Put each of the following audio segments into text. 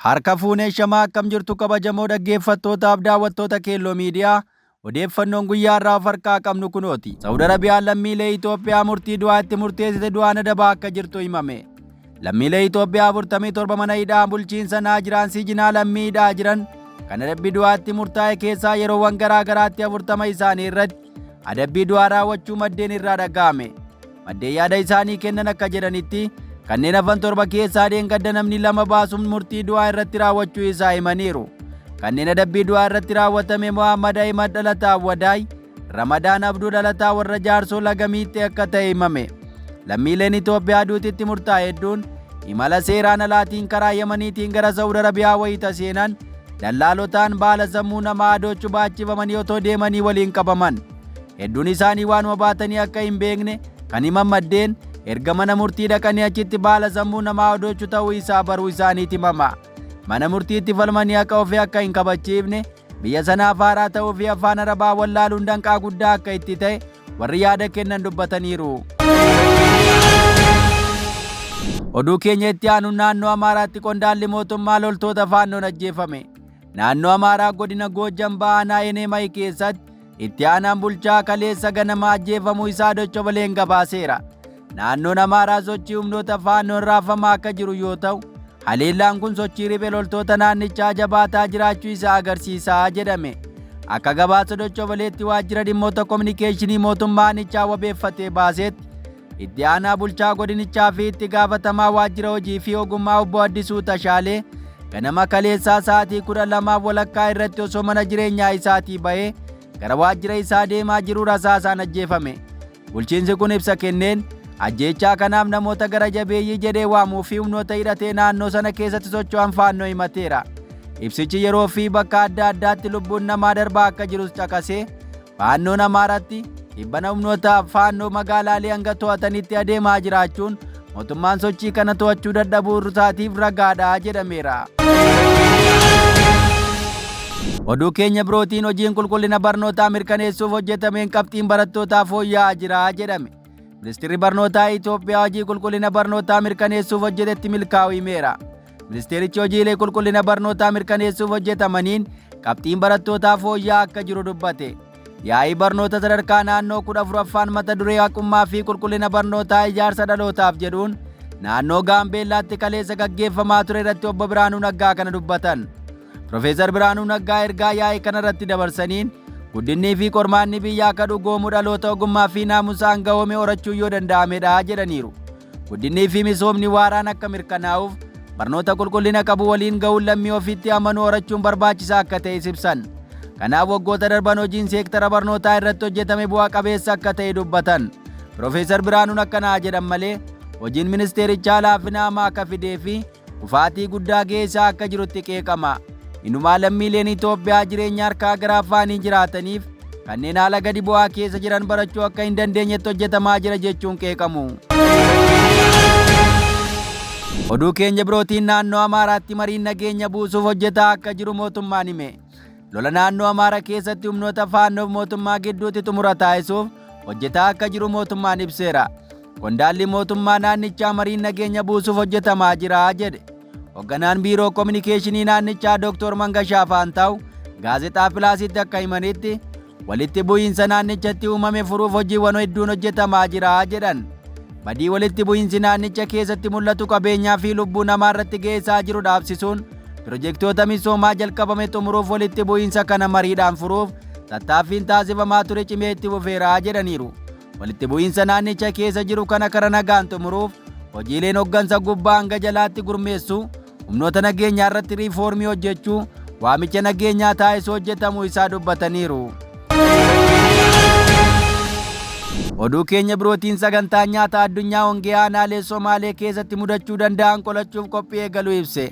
Harka fuunee shamaa akkam jirtu kabajamoo dhaggeeffattootaaf daawwattoota Keelloo Miidiyaa odeeffannoon guyyaa irraa of harkaa qabnu kunooti. Saudi Arabiyaan lammiilee Itoophiyaa murtii du'aa itti murteessite du'aan adabaa akka jirtu himame. Lammiilee Itoophiyaa 47 mana hidhaa bulchiinsa Naajiraan Sijinaa lammii hidhaa jiran kan adabbii du'aa itti murtaa'e keessaa yeroowwan garaa garaatti 40 isaanii irratti adabbii du'aa raawwachuu maddeen irraa dhaga'ame. Maddeen yaada isaanii kennan akka jedhanitti kanneen hafan 7 keessaa dheengadda namni 2 baasuun murtii du'aa irratti raawwachuu isaa himaniiru. Kanneen adabbii du'aa irratti raawwatame Muhammad Ahimad dhalataa Wadaay, Ramadaan Abduu dhalataa warra Jaarsoo Lagamiitti akka ta'e himame. Lammiileen Itoophiyaa duutitti murtaa'e hedduun imala seeraan alaatiin karaa Yemaniitiin gara Saudi Arabiyaa wayita seenan dallaalotaan baala sammuu namaa adoochuu baachifamanii otoo deemanii waliin qabaman. Hedduun isaanii waanuma baatanii akka hin beekne kan himan maddeen erga mana murtii dhaqanii achitti baala sammuu namaa adoochuu ta'uu isaa baruu isaaniiti himama. Mana murtiitti falmanii akka ofii akka hin kabachiifne biyya sanaaf haaraa ta'uu fi afaan Arabaa wallaaluun danqaa guddaa akka itti ta'e warri yaada kennan dubbataniiru. Oduu keenya itti aanu naannoo Amaaraatti qondaalli mootummaa loltoota faannoon ajjeefame. Naannoo Amaaraa godina Goojjam Ba'aa Eneemayi keessatti itti aanaan bulchaa kaleessa ganama ajjeefamuu isaa Dochobaleen gabaaseera. Naannoon Amaaraa sochii humnoota faannoon raafamaa akka jiru yoo ta'u, haleellaan kun sochii riphee loltoota naannichaa jabaataa jiraachuu isaa agarsiisaa jedhame. Akka gabaasa Dochobaleetti waajjira dhimmoota kominikeeshinii mootummaanichaa wabeeffatee baasetti itti aanaa bulchaa godinichaa fi itti gaafatamaa waajjira hojii fi ogummaa obbo Addisuu Tashaalee ganama kaleessaa sa'aatii 12 walakkaa irratti osoo mana jireenyaa isaatii ba'ee gara waajjira isaa deemaa jiru rasaasaan ajjeefame. Bulchiinsi kun ibsa kenneen ajjeechaa kanaaf namoota gara jabeeyyii jedhee waamuu fi humnoota hidhatee naannoo sana keessatti socho'an faannoo himateera. Ibsichi yeroo fi bakka adda addaatti lubbuun namaa darbaa akka jirus caqasee faannoon Amaaratti dhibbana humnoota faannoo magaalaalee hanga to'atanitti adeemaa jiraachuun mootummaan sochii kana to'achuu dadhabuu isaatiif ragaadha jedhameera. Oduu keenya birootiin hojiin qulqullina barnootaa mirkaneessuuf hojjetameen qabxiin barattootaa fooyya'aa jira jedhame. Ministeerri barnootaa Itoophiyaa hojii qulqullina barnootaa mirkaneessuuf hojjetetti milkaa'uu himeera. Ministeerichi hojiilee qulqullina barnootaa mirkaneessuuf hojjetamaniin qabxiin barattootaa fooyya'aa akka jiru dubbate. Yaa'ii barnoota sadarkaa naannoo 14ffaan mata duree haqummaa fi qulqullina barnootaa ijaarsa dhalootaaf jedhuun naannoo Gaambeellaatti kaleessa gaggeeffamaa ture irratti obbo Biraanuu Naggaa kana dubbatan. Profeesar Biraanuu Naggaa ergaa yaa'ii kana irratti dabarsaniin guddinni fi qormaanni biyyaa akka dhugoomuu dhaloota ogummaa fi naamusaan gahoome horachuu yoo danda'amedha jedhaniiru. Guddinni fi misoomni waaraan akka mirkanaa'uuf barnoota qulqullina qabu waliin ga'uun lammii ofiitti amanuu horachuun barbaachisaa akka ta'e ibsan. Kanaaf waggoota darban hojiin seektara barnootaa irratti hojjetame bu'aa qabeessa akka ta'e dubbatan. Profeesar Biraanuun akkanaa jedhan malee hojiin ministeerichaa laafina hamaa akka fidee fi kufaatii guddaa geessaa akka jirutti qeeqama. Inumaa lammiileen Itoophiyaa jireenya harkaa gara afaanii jiraataniif kanneen haala gadi bu'aa keessa jiran barachuu akka hin dandeenyetti hojjetamaa jira jechuun qeeqamu. Oduu keenya birootiin naannoo Amaaraatti mariin nageenya buusuuf hojjetaa akka jiru mootummaan hime. Lola naannoo Amaaraa keessatti humnoota faannoof mootummaa gidduutti xumura taasisuuf hojjetaa akka jiru mootummaan ibseera. Qondaalli mootummaa naannichaa mariin nageenya buusuuf hojjetamaa jira jedhe. Hoogganaan biiroo kominikeeshinii naannichaa Dr. Mangashaa Faantaa'u gaazexaa Pilaasitti akka himanitti walitti bu'iinsa naannichatti uumame furuuf hojiiwwan hedduun hojjetamaa jira jedhan. Badii walitti bu'iinsi naannicha keessatti mul'atu qabeenyaa fi lubbuu namaa irratti geessaa jiru dhaabsisuun pirojektoota misoomaa jalqabame xumuruuf walitti bu'iinsa kana mariidhaan furuuf tattaaffiin taasifamaa ture cimee itti fufeera jedhaniiru. Walitti bu'iinsa naannicha keessa jiru kana karaa nagaan xumuruuf hojiileen hooggansa gubbaa hanga jalaatti gurmeessuu, humnoota nageenyaa irratti riifoormii hojjechuu, waamicha nageenyaa taasisuu hojjetamuu isaa dubbataniiru. Oduu keenya birootiin sagantaan nyaata addunyaa hongee aanaalee Somaalee keessatti mudachuu danda'an qolachuuf qophii eegaluu ibse.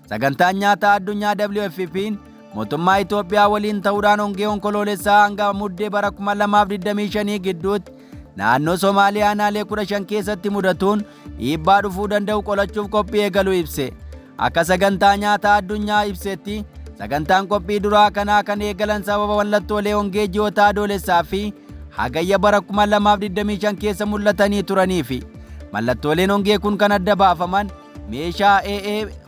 Sagantaan nyaata addunyaa WFP'n mootummaa Itoophiyaa waliin ta'uudhaan hongee onkoloolessaa hanga muddee bara 2025 gidduutti naannoo Somaalee aanaalee 15 keessatti mudatuun dhiibbaa dhufuu danda'u qolachuuf qophii eegaluu ibse. Akka sagantaa nyaata addunyaa ibsetti sagantaan qophii duraa kanaa kan eegalan sababa mallattoolee hongee ji'oota adoolessaa fi hagayya bara 2025 keessa mul'atanii turanii fi mallattooleen hongee kun kan adda baafaman meeshaa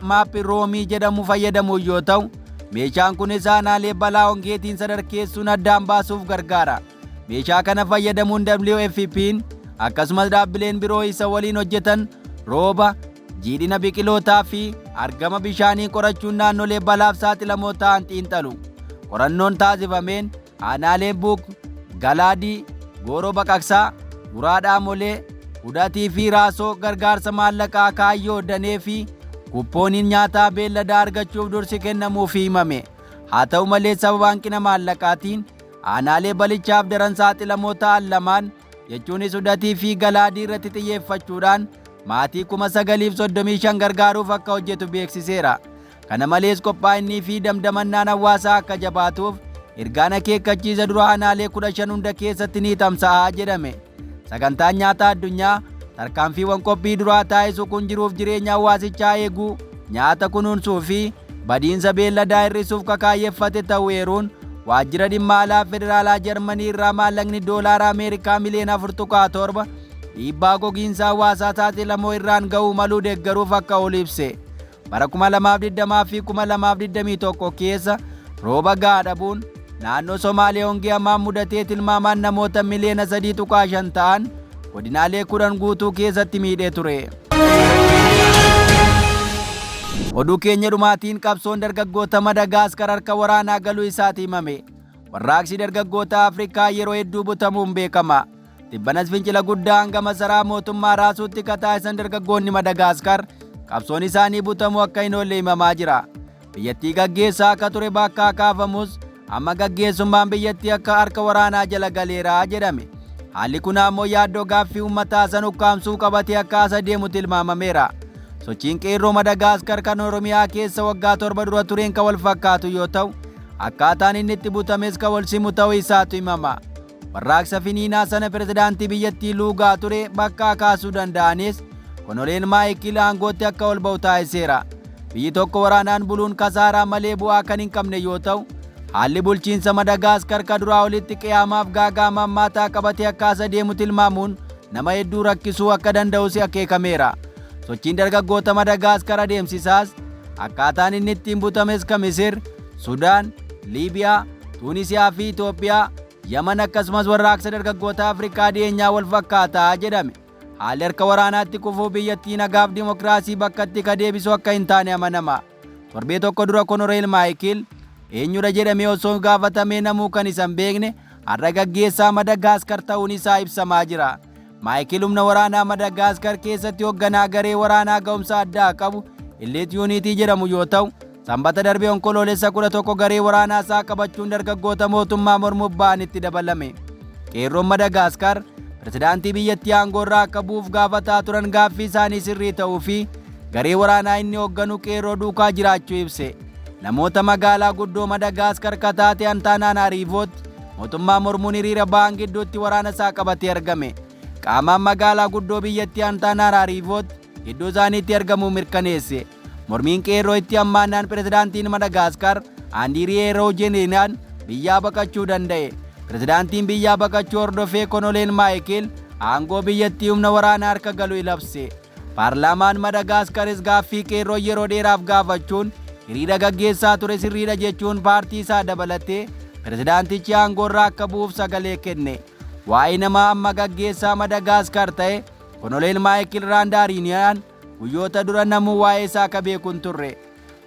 map roomii jedhamu fayyadamu yoo ta'u, meeshaan kunis aanaalee balaa hongeetiin sadarkeessuun addaan baasuuf gargaara. Meeshaa kana fayyadamuun WFP'n akkasumas dhaabbileen biroo isa waliin hojjetan rooba, jiidhina biqilootaa fi argama bishaanii qorachuun naannolee balaaf saaxilamoo ta'an xiinxalu. Qorannoon taasifameen aanaaleen Buuk, Galaadii, Gooroo Baqaqsaa, Guraa Dhaamolee, Hudatii fi Raasoo gargaarsa maallaqaa kaayyoo danee fi kuppooniin nyaataa beelladaa argachuuf dursi kennamuufii himame. Haa ta'u malee sababa hanqina maallaqaatiin aanaalee balichaaf daran saaxilamoo ta'an lamaan jechuunis Hudatii fi Galaadii irratti xiyyeeffachuudhaan maatii 935 gargaaruuf akka hojjetu beeksiseera. Kana malees qophaa'inii fi damdamannaan hawaasaa akka jabaatuuf ergaan akeekkachiisa dura aanaalee 15 hunda keessatti ni tamsa'a jedhame. Sagantaan nyaataa addunyaa tarkaanfiiwwan qophii duraa taasisu kun jiruuf jireenya hawaasichaa eeguu, nyaata kunuunsuu fi badiinsa beelladaa hir'isuuf kakaayeffate ta'uu eeruun waajjira dhimma alaa federaalaa Jarmanii irraa maallaqni doolaara Ameerikaa miliyoona 4.7 dhiibbaa gogiinsa hawaasaa saaxilamoo irraan ga'uu maluu deeggaruuf akka oolu ibse. Bara 2020 fi 2021 keessa rooba gahaa dhabuun naannoo Somaalee hongee hamaan mudatee tilmaamaan namoota miliyoona 3.5 ta'an godinaalee 10 guutuu keessatti miidhee ture. Oduu keenya dhumaatiin qabsoon dargaggoota Madagaskar harka waraanaa galuu isaati himame. Warraaqsi dargaggoota Afrikaa yeroo hedduu butamuun beekama. Tibbanas fincila guddaa hanga masaraa mootummaa raasuutti kataasisan dargaggoonni Madagaskar qabsoon isaanii butamuu akka hin oolle himamaa jira. Biyyattii gaggeessaa akka ture bakka kaafamus amma gaggeessummaan biyyattii akka harka waraanaa jala galeera jedhame. Haalli kun ammoo yaaddoo gaaffii uummataa san ukkaamsuu qabatee akka as deemu tilmaamameera. Sochiin qeerroo Madagaskar kan Oromiyaa keessa waggaa 7 dura tureen kan wal fakkaatu yoo ta'u, akkaataan inni itti butames kan wal simu ta'uu isaatu himama. Warraaqsa finiinaa sana pirezidaantii biyyattii luugaa ture bakka kaasuu danda'anis Konoleen Maayikil aangootti akka ol ba'u taasiseera. Biyyi tokko waraanaan buluun kasaaraa malee bu'aa kan hin qabne yoo ta'u, haalli bulchiinsa Madagaskar ka duraa olitti qe'aamaaf gaaga'ama hammaataa qabatee akka as deemu tilmaamuun nama hedduu rakkisuu akka danda'us akeekameera. Sochiin dargaggoota Madagaskar adeemsisaas akkaataan inni ittiin butames kan Misir, Sudaan, Liibiyaa, Tuunisiyaa fi Itoophiyaa, Yaman akkasumas warraaqsa dargaggoota Afrikaa dhiyeenyaa wal fakkaataa jedhame. Haalli harka waraanaatti kufuu biyyattii nagaaf dimokiraasii bakkatti ka deebisu akka hin taane amanama. Torbee tokko dura Konoreel Maayikil eenyudha jedhamee osoo gaafatamee namuu kan isa hin beekne har'a gaggeessaa Madagaskar ta'uun isaa ibsamaa jira. Maayikil humna waraanaa Madagaskar keessatti hoogganaa garee waraanaa ga'umsa addaa qabu Elite Unity jedhamu yoo ta'u, sanbata darbee onkoloolessa 11 garee waraanaa isaa qabachuun dargaggoota mootummaa mormuuf ba'anitti dabalame. Qeerroon Madagaskar pirezidaantii biyyattii aangoorraa akka bu'uuf gaafataa turan gaaffii isaanii sirrii ta'uu fi garee waraanaa inni hoogganu qeerroo duukaa jiraachuu ibse. Namoota magaalaa guddoo Madagaskar kataate Antaanaanaariivootti mootummaa mormuun hiriira ba'an gidduutti waraana isaa qabatee argame. Qaamaan magaalaa guddoo biyyattii Antaanaanaariivootti gidduu isaaniitti argamuu mirkaneesse. Mormiin qeerroo itti hammaannaan pirezidaantiin Madagaskar Andiiriyee Roojeneenaan biyyaa baqachuu danda'e. Pirezidaantiin biyyaa baqachuu hordofee Konoleen Maayikil aangoo biyyattii humna waraanaa harka galuu labse. Paarlaamaan Madagaskaris gaaffii qeerroo yeroo dheeraaf gaafachuun hiriira gaggeessaa ture sirriidha jechuun paartii isaa dabalatee pirezidaantichi aangoorraa akka bu'uuf sagalee kenne. Waa'ee nama amma gaggeessaa Madagaskar ta'e Konoleen Maayikil Raandaariniyaan guyyoota dura namuu waa'ee isaa akka beeku hin turre.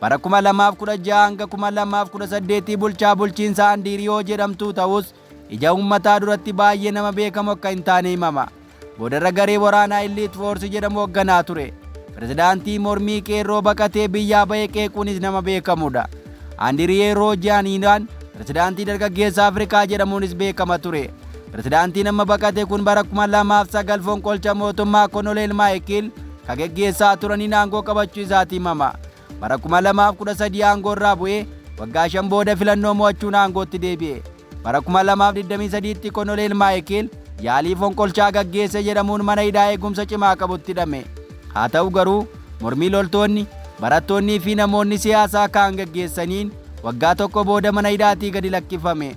Bara 2016 hanga 2018 bulchaa bulchiinsa Andiiriyoo jedhamtuu ta'us ija uummataa duratti baay'ee nama beekamu akka hin taane himama. Boodarra garee waraanaa Elite Force jedhamu hoogganaa ture. Pirezidaantii mormii qeerroo baqatee biyyaa ba'ee qeequunis nama beekamudha. Andiiriyee Roojeneenaan pirezidaantii dargaggeessa Afrikaa jedhamuunis beekama ture. Pirezidaantiin amma baqate kun bara 2009 fonqolcha mootummaa Konoleel Maayikil ka geggeessaa turaniin aangoo qabachuu isaati himama. Bara 2013 aangoorraa bu'ee waggaa 5 booda filannoo mo'achuun aangootti deebi'e. Bara 2023tti Konoleel Maayikil yaalii fonqolchaa gaggeesse jedhamuun mana hidhaa eegumsa cimaa qabutti hidhame. Haa ta'u garuu mormii loltoonni, barattoonnii fi namoonni siyaasaa kaan gaggeessaniin waggaa tokko booda mana hidhaatii gadi lakkifame.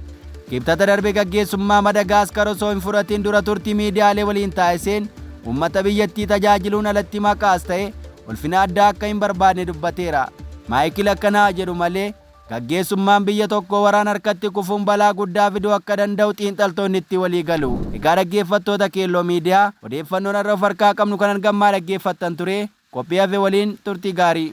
Kibxata darbe gaggeessummaa Madagaskar osoo hin fudhatin dura turtii miidiyaalee waliin taasiseen uummata biyyattii tajaajiluun alatti maqaas ta'e ulfina addaa akka hin barbaanne dubbateera. Maayikil akkanaa jedhu malee gaggeessummaan biyya tokko waraana harkatti kufuun balaa guddaa fiduu akka danda'u xiinxaltoonni itti walii galu. Egaa dhaggeeffattoota Keelloo Miidiyaa odeeffannoon har'a of harkaa qabnu kanan gammaa dhaggeeffattan ture. Qophii hafe waliin turtii gaarii.